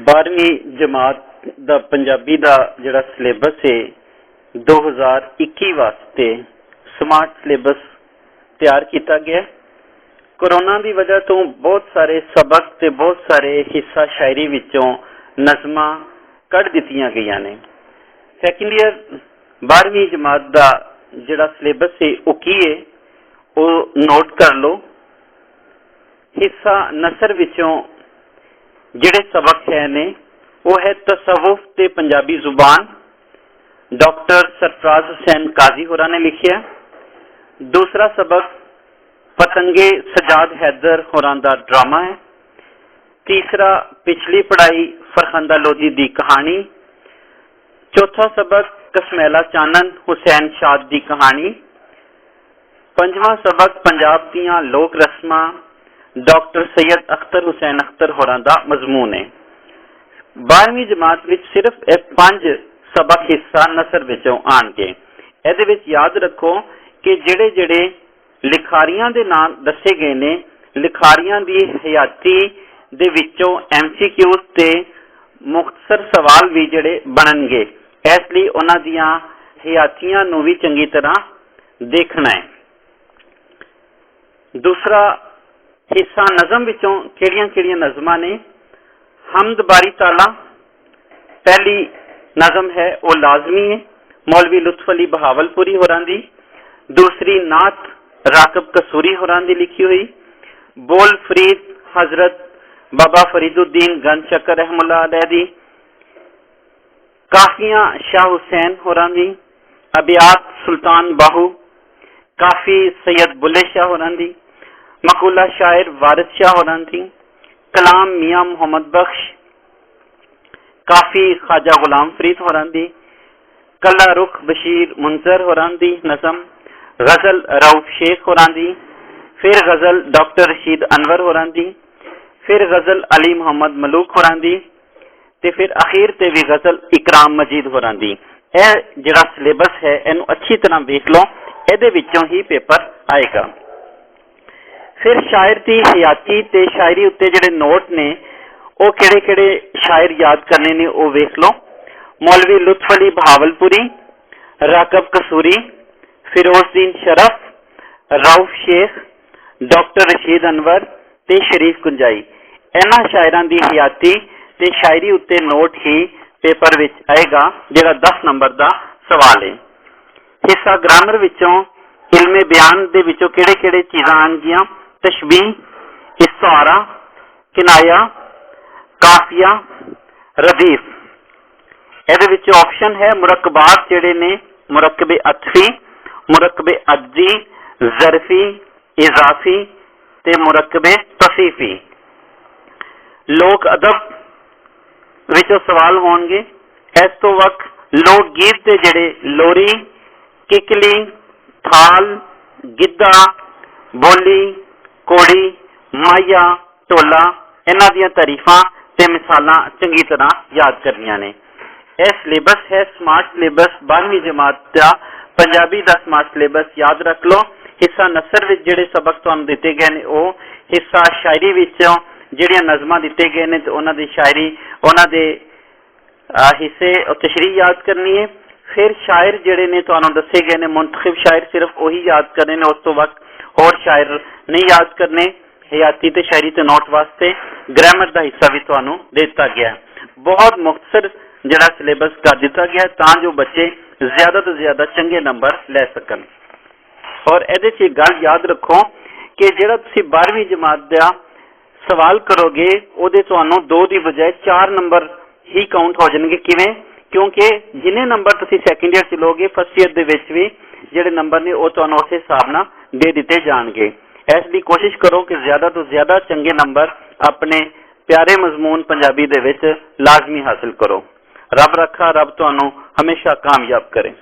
12वीं जमात दा पंजाबी दा जिहड़ा सिलेबस है 2021 वास्ते स्मार्ट सिलेबस तैयार किया गया। कोरोना की वजह तो बहुत सारे सबक ते बहुत सारे हिस्सा शायरी विचों नज़मां कढ़ दित्तियां गईयां ने। सैकेंड ईयर 12वीं जमात का जिहड़ा सिलेबस है वो की है वो नोट कर लो। हिस्सा नसर विचों जिहड़े सबक है ने वो है तसव्वुफ ते पंजाबी जुबान, डॉक्टर सरफराज हुसैन काजी होरां ने लिखिया। दूसरा सबक पतंगे सजाद हैदर होरां दा ड्रामा है। तीसरा पिछली पढ़ाई फरखंदा लोधी दी कहानी। चौथा सबक कसमैला चानन हुसैन शाद दी कहानी। पंजवां सबक पंजाब दियां लोक रस्मां डॉक्टर सैयद अख्तर हुसैन अख्तर होरां दा मजमून है। 12वीं जमात विच सिर्फ 5 सबक हिस्सा नसर विचों आणगे। इहदे विच याद रखो कि जिहड़े जिहड़े लिखारियां दे नाम दसे गए ने, लिखारियां दी हयाती दे विचों MCQ ते मुख्तसर सवाल भी जिहड़े बननगे, इसलिए उन्हां दियां हयातियां नूं भी चंगी तरह देखना है। दूसरा हिस्सा नज़म विचों किहड़ियां नज़मां ने। हमद बारी ताला पहली नज़म है वो लाजमी है, मौलवी लुत्फ अली बहावलपुरी होरां दी। दूसरी नात राकब कसूरी होरां दी लिखी हुई। बोल फरीद हजरत बाबा फरीदुद्दीन गंज शक्कर रहमुल्लाह अलैह दी। काफियां शाह हुसैन होरां दी। अबियात सुल्तान बाहू। काफी सैयद बुल्ले शाह होरां दी। मकूला शायर वारिस शाह होरां दी। कलाम मियां मोहम्मद बख्श। काफी ख्वाजा गुलाम फरीद होरां दी। कला रुख बशीर मुंजर होरां दी नज़म। गजल रऊफ शेख होरां दी। फिर गजल डॉक्टर रशीद अनवर होरां दी। फिर गजल अली मोहम्मद मलूक होरां दी ते फिर अखीर ते भी गजल इकराम मजीद होरां दी। यह जिहड़ा सिलेबस है इनू अच्छी तरह देख लो, इहदे विचों ही पेपर आएगा। फिर शायर की हयाती ते शायरी उत्ते जिहड़े नोट ने वो किहड़े शायर याद करने ने वो वेख लो। मौलवी लुत्फ अली बहावलपुरी, राकब कसूरी, फिरोजदीन शरफ, रऊफ शेख, डॉक्टर रशीद अनवर ते शरीफ गुंजाई। इन्हां शायरां दी हयाती ते शायरी उत्ते नोट ही पेपर विच आएगा, जिहड़ा 10 नंबर का सवाल है। हिस्सा ग्रामर विचों इल्मे बयान दे विचों किहड़े चीज़ां आणगियां। तशबीह, इस्तारा, किनाया, काफिया, रदीफ। इहदे विच ऑप्शन है मुरक्कबात जिहड़े ने मुरक्कबे अतफी, मुरक्कबे अज्जी, ज़रफी, इजाफी ते मुरक्कबे तसीफी। लोक अदब विचों सवाल होणगे। इस तो वक्त लोक गीत दे जिहड़े लोरी, किकली, थाल, गिद्धा, बोली, कोड़ी, माया, टोला, इन्हां दियां तारीफां ते मिसालां चंगी तरह याद करनियां ने। यह सिलेबस है स्मार्ट सिलेबस 12वीं जमात का पंजाबी का स्मार्ट सिलेबस याद रख लो। हिस्सा नसर विच जिहड़े सबक तुहानूं दिते गए ने वो हिस्सा शायरी विचों जिहड़ियां नज़मां दिते गए ने ते उन्हां दी शायरी उन्हां दे हिस्से तशरीह याद करनी है। फिर शायर जिहड़े ने तुहानूं दसे गए ने मुंतखब शायर सिर्फ वही याद करने ने, उस तो वक्त और शायर नहीं याद करने। हयाती ते शायरी ते नोट वास्ते ग्रामर का हिस्सा भी तुहानूं दिता गया। बहुत मुख्तसर जिहड़ा सिलेबस कर दिता गया तां जो बच्चे ज्यादा तो ज्यादा चंगे नंबर ले सकन। और इहदे च गल याद रखो कि जिहड़ा तुसीं 12वीं जमात का सवाल करोगे उहदे तुहानूं 2 की बजाय 4 नंबर ही काउंट हो जाएंगे। किवें? क्योंकि जिन्ने नंबर तुसीं सैकेंड ईयर च लोगे फर्स्ट ईयर दे विच भी जिहड़े नंबर ने वो तुहानूं उस हिसाब नाल दे दिते जाणगे। इसलिए कोशिश करो कि ज्यादा तो ज्यादा चंगे नंबर अपने प्यारे मजमून पंजाबी दे विच लाजमी हासिल करो। रब रखा, रब तुहानूं हमेशा कामयाब करे।